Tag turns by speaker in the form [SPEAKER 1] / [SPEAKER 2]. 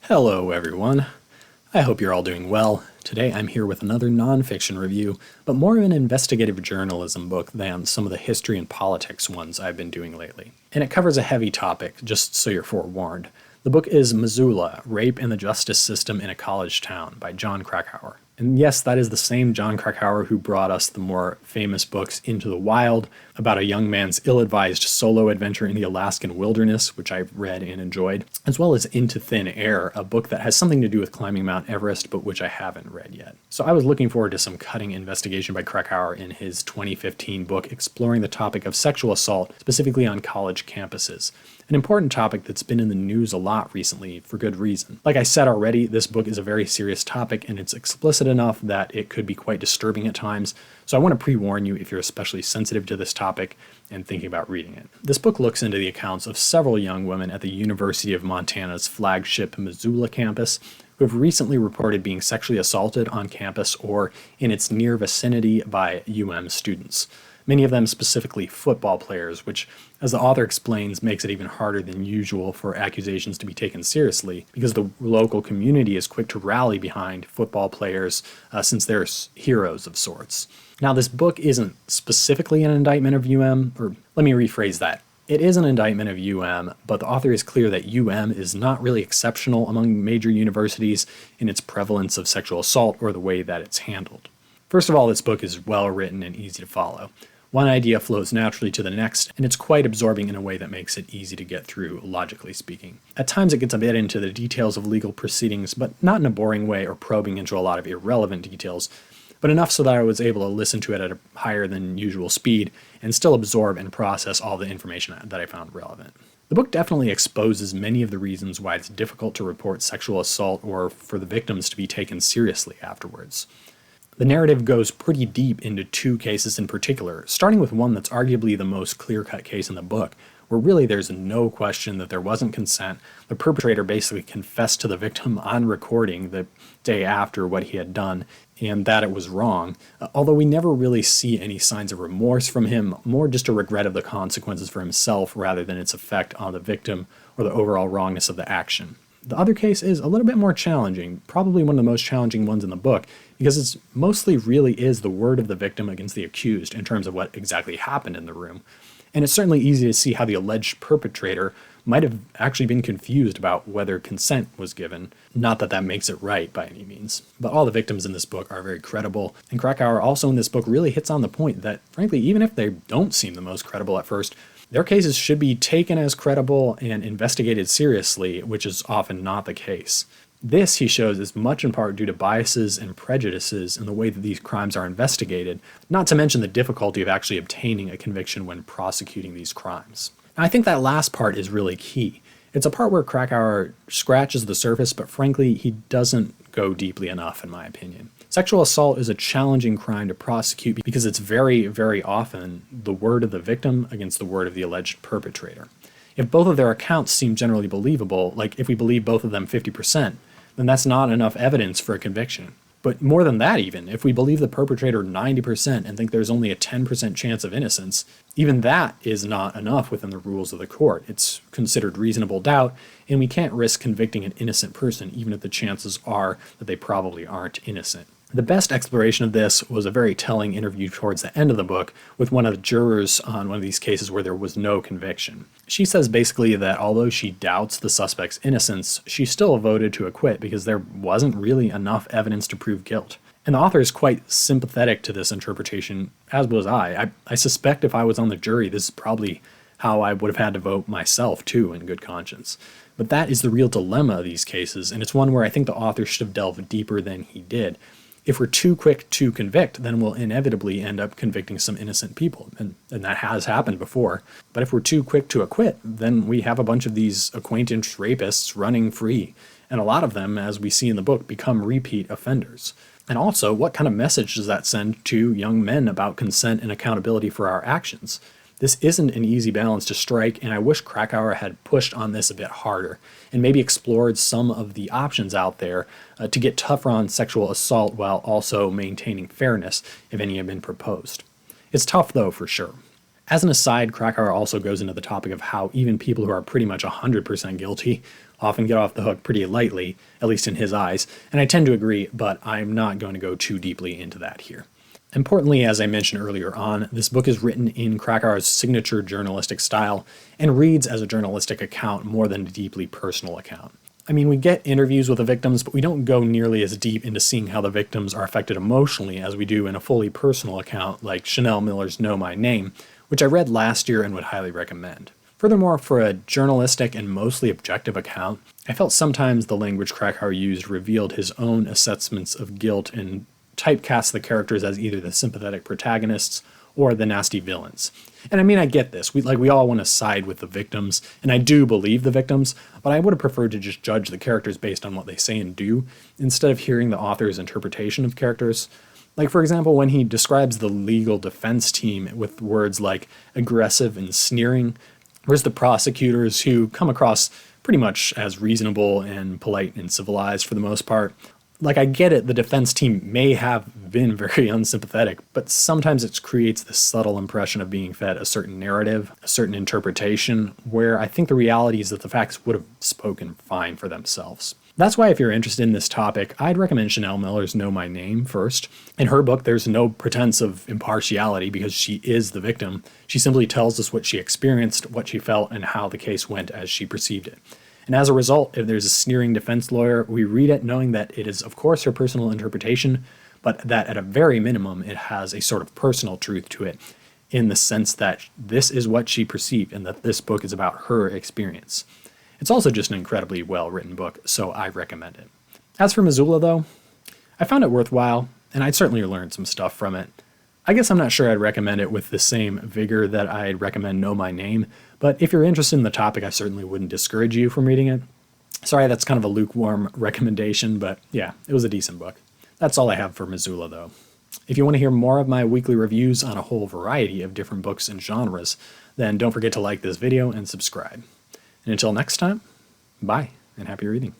[SPEAKER 1] Hello everyone. I hope you're all doing well. Today I'm here with another nonfiction review, but more of an investigative journalism book than some of the history and politics ones I've been doing lately. And it covers a heavy topic, just so you're forewarned. The book is Missoula, Rape and the Justice System in a College Town by Jon Krakauer. And yes, that is the same Jon Krakauer who brought us the more famous books Into the Wild, about a young man's ill-advised solo adventure in the Alaskan wilderness, which I've read and enjoyed, as well as Into Thin Air, a book that has something to do with climbing Mount Everest, but which I haven't read yet. So I was looking forward to some cutting investigation by Krakauer in his 2015 book exploring the topic of sexual assault, specifically on college campuses. An important topic that's been in the news a lot recently for good reason. Like I said already, this book is a very serious topic and it's explicit enough that it could be quite disturbing at times, so I want to pre-warn you if you're especially sensitive to this topic and thinking about reading it. This book looks into the accounts of several young women at the University of Montana's flagship Missoula campus who have recently reported being sexually assaulted on campus or in its near vicinity by students. Many of them specifically football players, which, as the author explains, makes it even harder than usual for accusations to be taken seriously, because the local community is quick to rally behind football players since they're heroes of sorts. Now, this book isn't specifically an indictment of or let me rephrase that. It is an indictment of but the author is clear that is not really exceptional among major universities in its prevalence of sexual assault or the way that it's handled. First of all, this book is well written and easy to follow. One idea flows naturally to the next, and it's quite absorbing in a way that makes it easy to get through, logically speaking. At times it gets a bit into the details of legal proceedings, but not in a boring way or probing into a lot of irrelevant details, but enough so that I was able to listen to it at a higher than usual speed and still absorb and process all the information that I found relevant. The book definitely exposes many of the reasons why it's difficult to report sexual assault or for the victims to be taken seriously afterwards. The narrative goes pretty deep into two cases in particular, starting with one that's arguably the most clear-cut case in the book, where really there's no question that there wasn't consent. The perpetrator basically confessed to the victim on recording the day after what he had done, and that it was wrong, although we never really see any signs of remorse from him, more just a regret of the consequences for himself rather than its effect on the victim or the overall wrongness of the action. The other case is a little bit more challenging, probably one of the most challenging ones in the book, because it mostly really is the word of the victim against the accused in terms of what exactly happened in the room. And it's certainly easy to see how the alleged perpetrator might have actually been confused about whether consent was given. Not that that makes it right by any means. But all the victims in this book are very credible, and Krakauer also in this book really hits on the point that, frankly, even if they don't seem the most credible at first, their cases should be taken as credible and investigated seriously, which is often not the case. This, he shows, is much in part due to biases and prejudices in the way that these crimes are investigated, not to mention the difficulty of actually obtaining a conviction when prosecuting these crimes. And I think that last part is really key. It's a part where Krakauer scratches the surface, but frankly, he doesn't go deeply enough, in my opinion. Sexual assault is a challenging crime to prosecute because it's very, very often the word of the victim against the word of the alleged perpetrator. If both of their accounts seem generally believable, like if we believe both of them 50%, then that's not enough evidence for a conviction. But more than that even, if we believe the perpetrator 90% and think there's only a 10% chance of innocence, even that is not enough within the rules of the court. It's considered reasonable doubt, and we can't risk convicting an innocent person even if the chances are that they probably aren't innocent. The best exploration of this was a very telling interview towards the end of the book with one of the jurors on one of these cases where there was no conviction. She says basically that although she doubts the suspect's innocence, she still voted to acquit because there wasn't really enough evidence to prove guilt. And the author is quite sympathetic to this interpretation, as was I. I suspect if I was on the jury, this is probably how I would have had to vote myself too, in good conscience. But that is the real dilemma of these cases, and it's one where I think the author should have delved deeper than he did. If we're too quick to convict, then we'll inevitably end up convicting some innocent people, and that has happened before. But if we're too quick to acquit, then we have a bunch of these acquaintance rapists running free, and a lot of them, as we see in the book, become repeat offenders. And also, what kind of message does that send to young men about consent and accountability for our actions? This isn't an easy balance to strike, and I wish Krakauer had pushed on this a bit harder, and maybe explored some of the options out there to get tougher on sexual assault while also maintaining fairness if any have been proposed. It's tough though, for sure. As an aside, Krakauer also goes into the topic of how even people who are pretty much 100% guilty often get off the hook pretty lightly, at least in his eyes, and I tend to agree, but I'm not going to go too deeply into that here. Importantly, as I mentioned earlier on, this book is written in Krakauer's signature journalistic style and reads as a journalistic account more than a deeply personal account. I mean, we get interviews with the victims, but we don't go nearly as deep into seeing how the victims are affected emotionally as we do in a fully personal account like Chanel Miller's Know My Name, which I read last year and would highly recommend. Furthermore, for a journalistic and mostly objective account, I felt sometimes the language Krakauer used revealed his own assessments of guilt and typecast the characters as either the sympathetic protagonists or the nasty villains. And I mean, I get this. We all want to side with the victims, and I do believe the victims, but I would have preferred to just judge the characters based on what they say and do, instead of hearing the author's interpretation of characters. Like, for example, when he describes the legal defense team with words like aggressive and sneering, whereas the prosecutors, who come across pretty much as reasonable and polite and civilized for the most part. Like, I get it, the defense team may have been very unsympathetic, but sometimes it creates this subtle impression of being fed a certain narrative, a certain interpretation, where I think the reality is that the facts would have spoken fine for themselves. That's why if you're interested in this topic, I'd recommend Chanel Miller's Know My Name first. In her book, there's no pretense of impartiality because she is the victim. She simply tells us what she experienced, what she felt, and how the case went as she perceived it. And as a result, if there's a sneering defense lawyer, we read it knowing that it is, of course, her personal interpretation, but that at a very minimum, it has a sort of personal truth to it, in the sense that this is what she perceived and that this book is about her experience. It's also just an incredibly well-written book, so I recommend it. As for Missoula, though, I found it worthwhile, and I'd certainly learned some stuff from it. I guess I'm not sure I'd recommend it with the same vigor that I'd recommend Know My Name, but if you're interested in the topic, I certainly wouldn't discourage you from reading it. Sorry, that's kind of a lukewarm recommendation, but yeah, it was a decent book. That's all I have for Missoula, though. If you want to hear more of my weekly reviews on a whole variety of different books and genres, then don't forget to like this video and subscribe. And until next time, bye, and happy reading.